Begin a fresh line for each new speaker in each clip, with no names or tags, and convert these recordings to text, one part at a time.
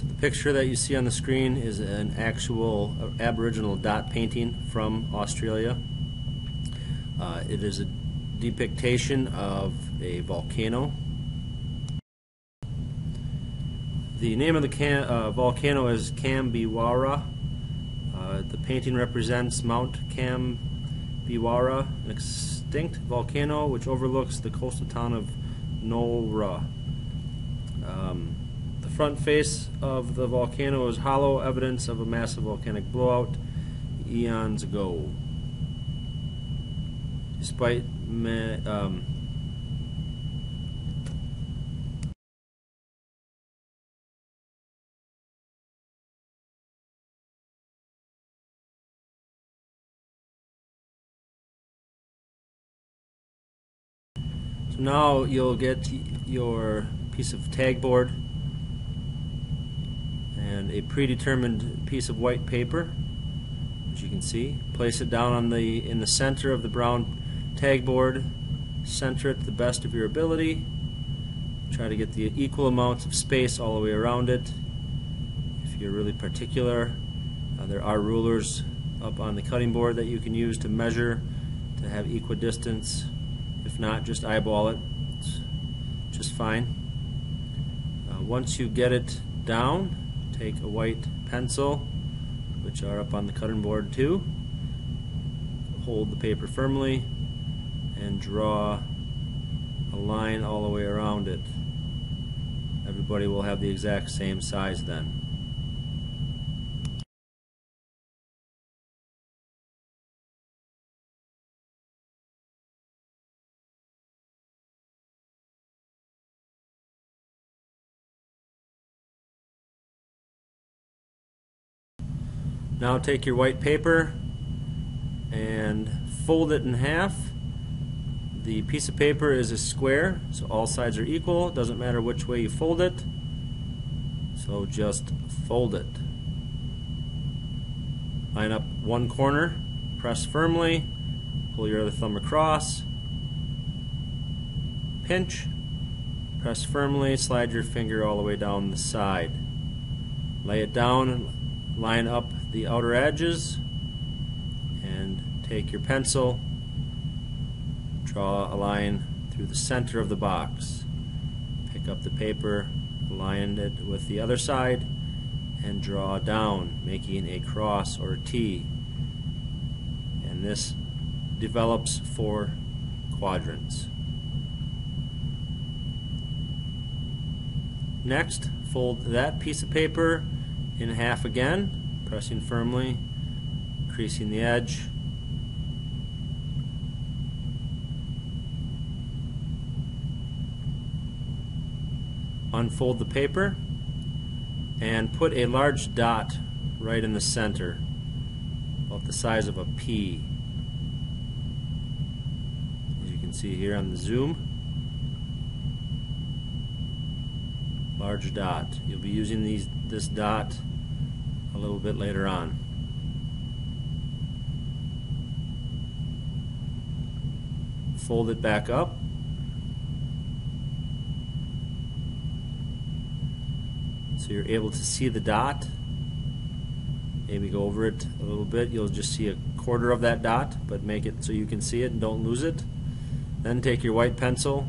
So the picture that you see on the screen is an actual Aboriginal dot painting from Australia. It is a depiction of a volcano. The name of the volcano is Cambiwara. The painting represents Mount Cambiwara, an extinct volcano which overlooks the coastal town of Nowra. The front face of the volcano is hollow, evidence of a massive volcanic blowout eons ago. Despite So now you'll get your piece of tag board and a predetermined piece of white paper, as you can see. Place it down in the center of the brown tag board. Center it to the best of your ability. Try to get the equal amounts of space all the way around it. If you're really particular, there are rulers up on the cutting board that you can use to measure, to have equidistance. If not, just eyeball it. It's just fine. Once you get it down, take a white pencil, which are up on the cutting board too. Hold the paper firmly and draw a line all the way around it. Everybody will have the exact same size then. Now take your white paper and fold it in half. The piece of paper is a square, so all sides are equal. It doesn't matter which way you fold it. So just fold it. Line up one corner, press firmly, pull your other thumb across, pinch, press firmly, slide your finger all the way down the side. Lay it down, line up the outer edges, and take your pencil, draw a line through the center of the box. Pick up the paper, align it with the other side, and draw down, making a cross or a T. And this develops 4 quadrants. Next, fold that piece of paper in half again, pressing firmly, creasing the edge. Unfold the paper and put a large dot right in the center, about the size of a pea. As you can see here on the zoom, large dot. You'll be using this dot a little bit later on. Fold it back up. So you're able to see the dot. Maybe go over it a little bit. You'll just see a quarter of that dot, but make it so you can see it and don't lose it. Then take your white pencil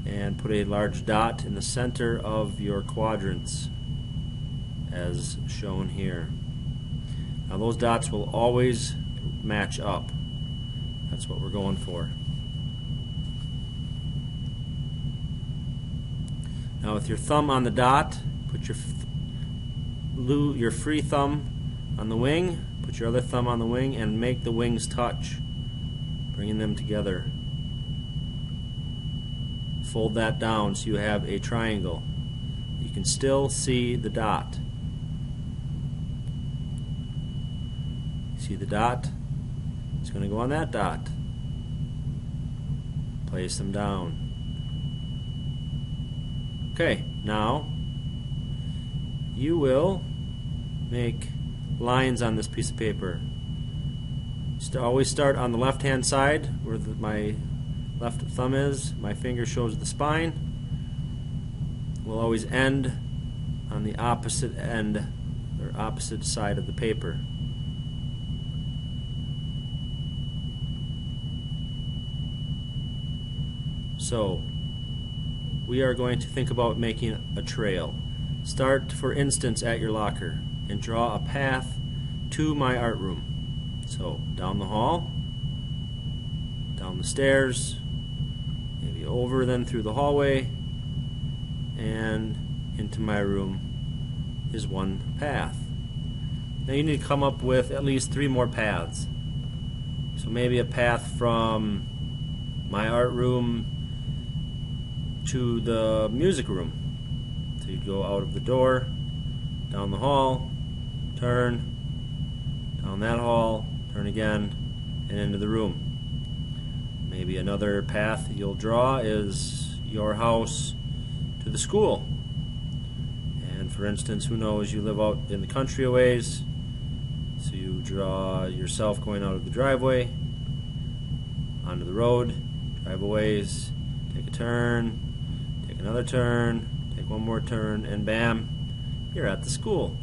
and put a large dot in the center of your quadrants, as shown here. Now those dots will always match up. That's what we're going for. Now with your thumb on the dot, put your free thumb on the wing, put your other thumb on the wing, and make the wings touch, bringing them together. Fold that down so you have a triangle. You can still see the dot. See the dot? It's going to go on that dot. Place them down. Okay, now you will make lines on this piece of paper. Always start on the left hand side where my left thumb is. My finger shows the spine. We'll always end on the opposite end or opposite side of the paper. So we are going to think about making a trail. Start, for instance, at your locker and draw a path to my art room. So down the hall, down the stairs, maybe over, then through the hallway, and into my room is one path. Now you need to come up with at least 3 more paths. So maybe a path from my art room to the music room. So you'd go out of the door, down the hall, turn, down that hall, turn again, and into the room. Maybe another path you'll draw is your house to the school. And for instance, who knows, you live out in the country a ways, so you draw yourself going out of the driveway, onto the road, drive a ways, take a turn, take another turn, take one more turn, and bam, you're at the school.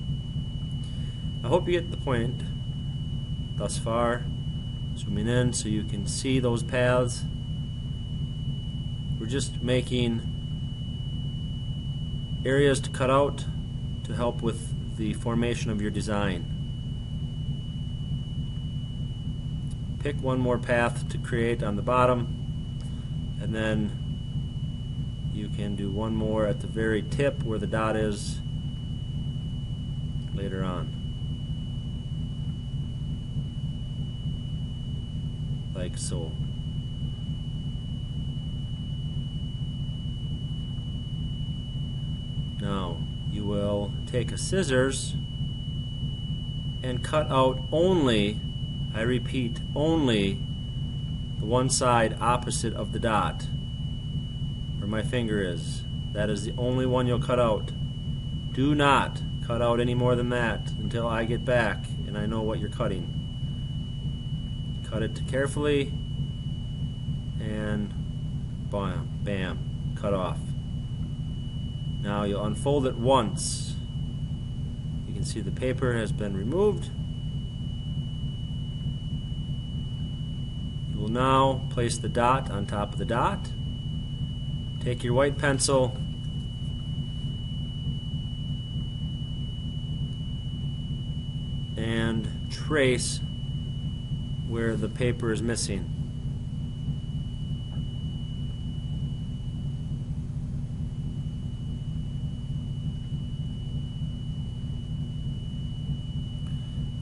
I hope you get the point thus far. Zooming in so you can see those paths. We're just making areas to cut out to help with the formation of your design. Pick one more path to create on the bottom, and then you can do one more at the very tip where the dot is later on. Like so. Now you will take a scissors and cut out only, I repeat, only the one side opposite of the dot where my finger is. That is the only one you'll cut out. Do not cut out any more than that until I get back and I know what you're cutting. Cut it carefully and bam, bam, cut off. Now you'll unfold it once. You can see the paper has been removed. You will now place the dot on top of the dot. Take your white pencil and trace where the paper is missing.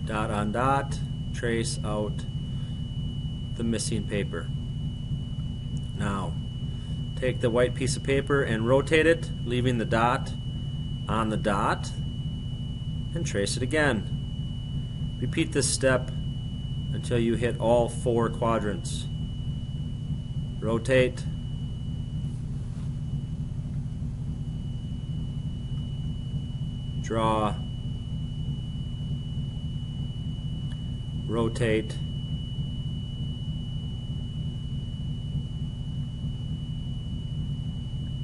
Dot on dot, trace out the missing paper. Now, take the white piece of paper and rotate it, leaving the dot on the dot, and trace it again. Repeat this step until you hit all 4 quadrants. Rotate, draw, rotate,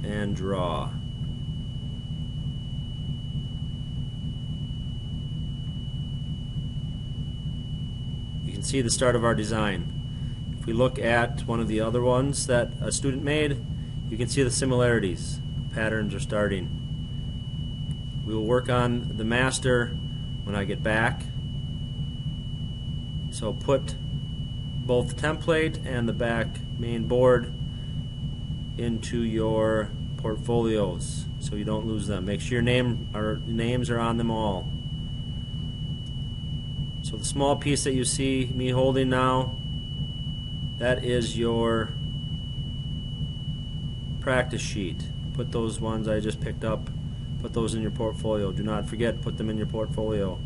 and draw. You can see the start of our design. If we look at one of the other ones that a student made, you can see the similarities. Patterns are starting. We will work on the master when I get back. So put both the template and the back main board into your portfolios so you don't lose them. Make sure your names are on them all. So the small piece that you see me holding now, that is your practice sheet. Put those ones I just picked up, put those in your portfolio. Do not forget, put them in your portfolio.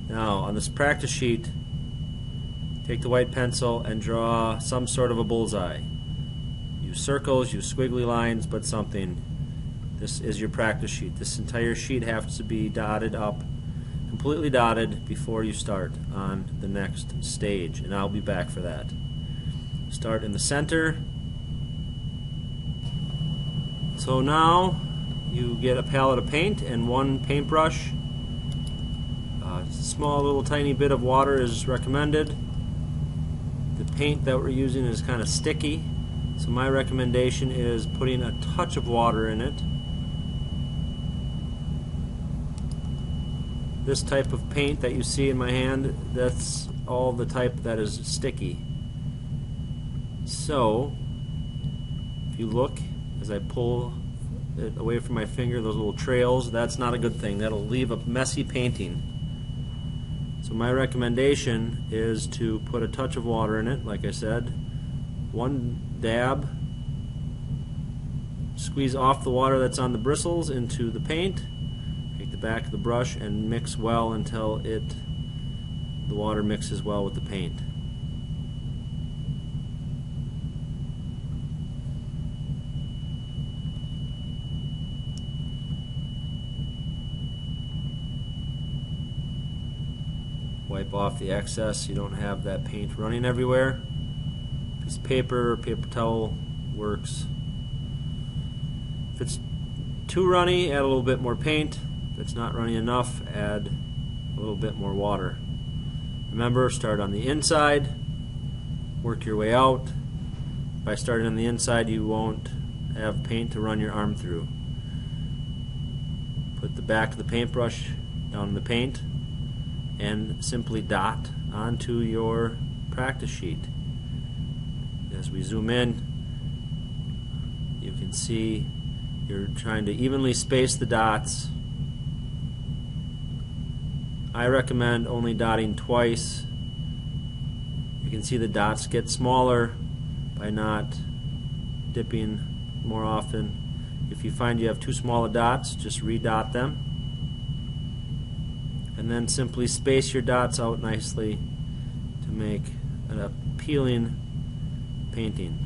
Now on this practice sheet, take the white pencil and draw some sort of a bullseye. Use circles, use squiggly lines, but something. This is your practice sheet. This entire sheet has to be dotted up, completely dotted before you start on the next stage, and I'll be back for that. Start in the center. So now you get a palette of paint and one paintbrush. A small little tiny bit of water is recommended. The paint that we're using is kind of sticky, so my recommendation is putting a touch of water in it. This type of paint that you see in my hand, that's all the type that is sticky. So, if you look as I pull it away from my finger, those little trails, that's not a good thing. That'll leave a messy painting. So my recommendation is to put a touch of water in it, like I said. One dab. Squeeze off the water that's on the bristles into the paint. Take the back of the brush and mix well until the water mixes well with the paint. Wipe off the excess. You don't have that paint running everywhere. Piece of paper or paper towel works. If it's too runny, add a little bit more paint. If it's not runny enough, add a little bit more water. Remember, start on the inside, work your way out. By starting on the inside, you won't have paint to run your arm through. Put the back of the paintbrush down in the paint and simply dot onto your practice sheet. As we zoom in, you can see you're trying to evenly space the dots. I recommend only dotting twice. You can see the dots get smaller by not dipping more often. If you find you have too small dots, just redot them. And then simply space your dots out nicely to make an appealing painting.